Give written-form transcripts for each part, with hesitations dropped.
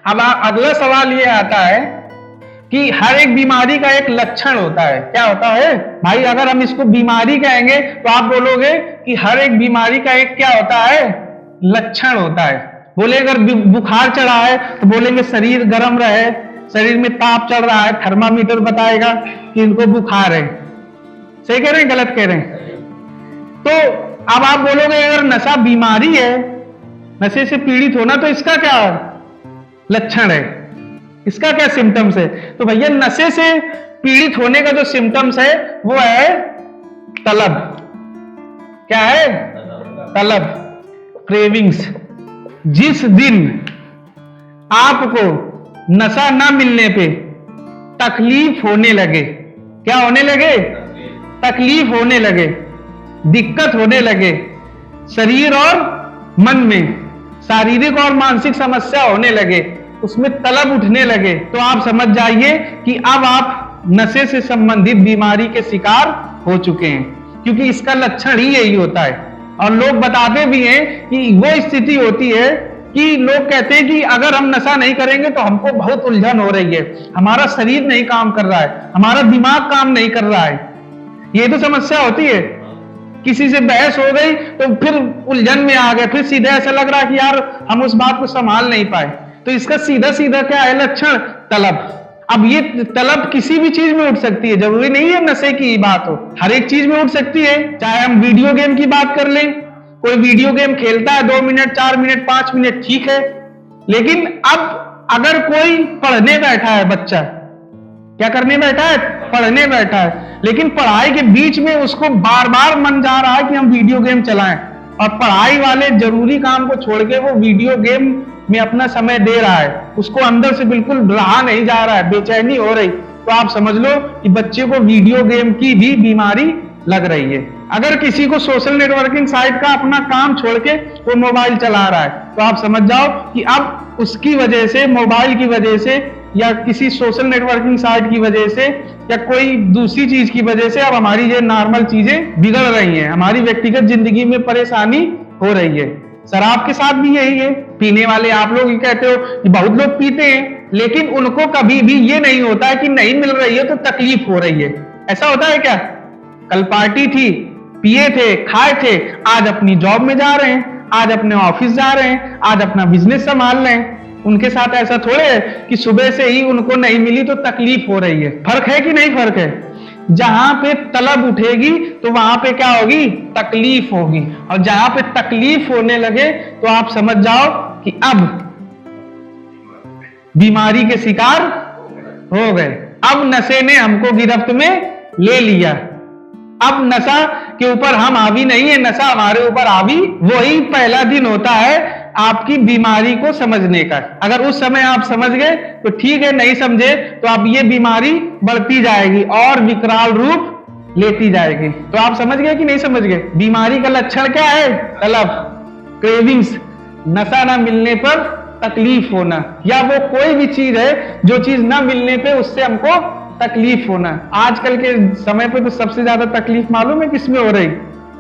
अब अगला सवाल ये आता है कि हर एक बीमारी का एक लक्षण होता है। क्या होता है भाई? अगर हम इसको बीमारी कहेंगे तो आप बोलोगे कि हर एक बीमारी का एक क्या होता है? लक्षण होता है। बोले अगर बुखार चढ़ा है तो बोलेंगे शरीर गर्म रहे, शरीर में ताप चढ़ रहा है, थर्मामीटर बताएगा कि इनको बुखार है। सही कह रहे हैं गलत कह रहे हैं? तो अब आप बोलोगे अगर नशा बीमारी है, नशे से पीड़ित होना, तो इसका क्या लक्षण है, इसका क्या सिम्टम्स है? तो भैया नशे से पीड़ित होने का जो सिम्टम्स है वो है तलब। क्या है? तलब, क्रेविंग्स। जिस दिन आपको नशा ना मिलने पे तकलीफ होने लगे, क्या होने लगे? तकलीफ होने लगे, दिक्कत होने लगे, शरीर और मन में शारीरिक और मानसिक समस्या होने लगे, उसमें तलब उठने लगे, तो आप समझ जाइए कि अब आप नशे से संबंधित बीमारी के शिकार हो चुके हैं, क्योंकि इसका लक्षण ही यही होता है। और लोग बताते भी हैं कि वो स्थिति होती है कि लोग कहते हैं कि अगर हम नशा नहीं करेंगे तो हमको बहुत उलझन हो रही है, हमारा शरीर नहीं काम कर रहा है, हमारा दिमाग काम नहीं कर रहा है। ये तो समस्या होती है। किसी से बहस हो गई तो फिर उलझन में आ गए, फिर सीधा ऐसा लग रहा है कि यार हम उस बात को संभाल नहीं पाए। तो इसका सीधा सीधा क्या है लक्षण? तलब। अब ये तलब किसी भी चीज में उठ सकती है, जरूरी नहीं है नशे की बात हो, हर एक चीज में उठ सकती है। चाहे हम वीडियो गेम की बात कर लें, कोई वीडियो गेम खेलता है 2 मिनट 4 मिनट 5 मिनट, ठीक है, लेकिन अब अगर कोई पढ़ने बैठा है, बच्चा क्या करने बैठा है? पढ़ने बैठा है, लेकिन पढ़ाई के बीच में उसको बार बार मन जा रहा है कि हम वीडियो गेम चलाएं, और पढ़ाई वाले जरूरी काम को छोड़ के वो वीडियो गेम में अपना समय दे रहा है, उसको अंदर से बिल्कुल रहा नहीं जा रहा है, बेचैनी हो रही, तो आप समझ लो कि बच्चे को वीडियो गेम की भी बीमारी लग रही है। अगर किसी को सोशल नेटवर्किंग साइट का अपना काम छोड़ के वो मोबाइल चला रहा है, तो आप समझ जाओ कि अब उसकी वजह से, मोबाइल की वजह से, या किसी सोशल नेटवर्किंग साइट की वजह से, या कोई दूसरी चीज की वजह से अब हमारी ये नॉर्मल चीजें बिगड़ रही हैं, हमारी व्यक्तिगत जिंदगी में परेशानी हो रही है। शराब के साथ भी यही है। पीने वाले आप लोग ये कहते हो कि बहुत लोग पीते हैं, लेकिन उनको कभी भी ये नहीं होता है कि नहीं मिल रही है तो तकलीफ हो रही है। ऐसा होता है क्या? कल पार्टी थी, पिए थे, खाए थे, आज अपनी जॉब में जा रहे हैं, आज अपने ऑफिस जा रहे हैं, आज अपना बिजनेस संभाल रहे हैं। उनके साथ ऐसा थोड़े है कि सुबह से ही उनको नहीं मिली तो तकलीफ हो रही है। फर्क है कि नहीं फर्क है? जहां पे तलब उठेगी तो वहां पे क्या होगी? तकलीफ होगी, और जहां पे तकलीफ होने लगे तो आप समझ जाओ कि अब बीमारी के शिकार हो गए। अब नशे ने हमको गिरफ्त में ले लिया। अब नशा के ऊपर हम हावी नहीं है, नशा हमारे ऊपर हावी। वही पहला दिन होता है आपकी बीमारी को समझने का। अगर उस समय आप समझ गए तो ठीक है, नहीं समझे तो अब ये बीमारी बढ़ती जाएगी और विकराल रूप लेती जाएगी। तो आप समझ गए कि नहीं समझ गए? बीमारी का लक्षण क्या है? तलब, क्रेविंग्स, नशा ना मिलने पर तकलीफ होना, या वो कोई भी चीज है जो चीज ना मिलने पे उससे हमको तकलीफ होना। आजकल के समय पे तो सबसे ज्यादा तकलीफ मालूम है किसमें हो रही?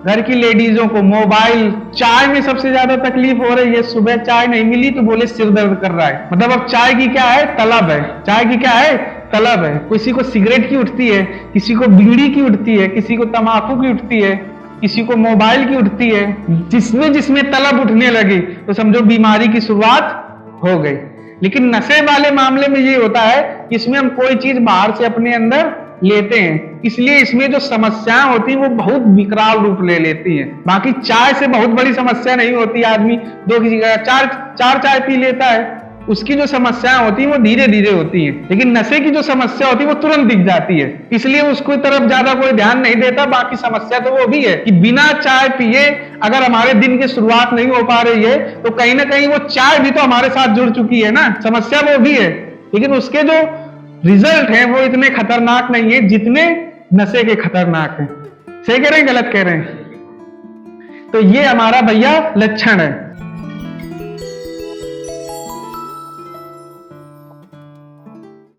घर की लेडीजों को मोबाइल, चाय में सबसे ज्यादा तकलीफ हो रही है। सुबह चाय नहीं मिली तो बोले सिर दर्द कर रहा है। मतलब अब चाय की क्या है? तलब है। चाय की क्या है? तलब है। किसी को सिगरेट की उठती है, किसी को बीड़ी की उठती है, किसी को तंबाकू की उठती है, किसी को मोबाइल की उठती है। जिसमें जिसमें तलब उठने लगी तो समझो बीमारी की शुरुआत हो गई। लेकिन नशे वाले मामले में ये होता है कि इसमें हम कोई चीज बाहर से अपने अंदर लेते हैं, इसलिए इसमें जो समस्याएं होती हैं वो बहुत विकराल रूप ले लेती हैं। बाकी चाय से बहुत बड़ी समस्या नहीं होती। आदमी 2 की जगह 4 चाय पी लेता है, उसकी जो समस्याएं होती हैं वो धीरे धीरे होती हैं। लेकिन नशे की जो समस्या होती है वो तुरंत दिख जाती है, इसलिए उसको तरफ ज्यादा कोई ध्यान नहीं देता। बाकी समस्या तो वो भी है कि बिना चाय पिए अगर हमारे दिन की शुरुआत नहीं हो पा रही है तो कहीं ना कहीं वो चाय भी तो हमारे साथ जुड़ चुकी है ना। समस्या वो भी है, लेकिन उसके जो रिजल्ट है वो इतने खतरनाक नहीं है जितने नशे के खतरनाक हैं। सही कह रहे हैं गलत कह रहे हैं? तो ये हमारा भैया लक्षण है।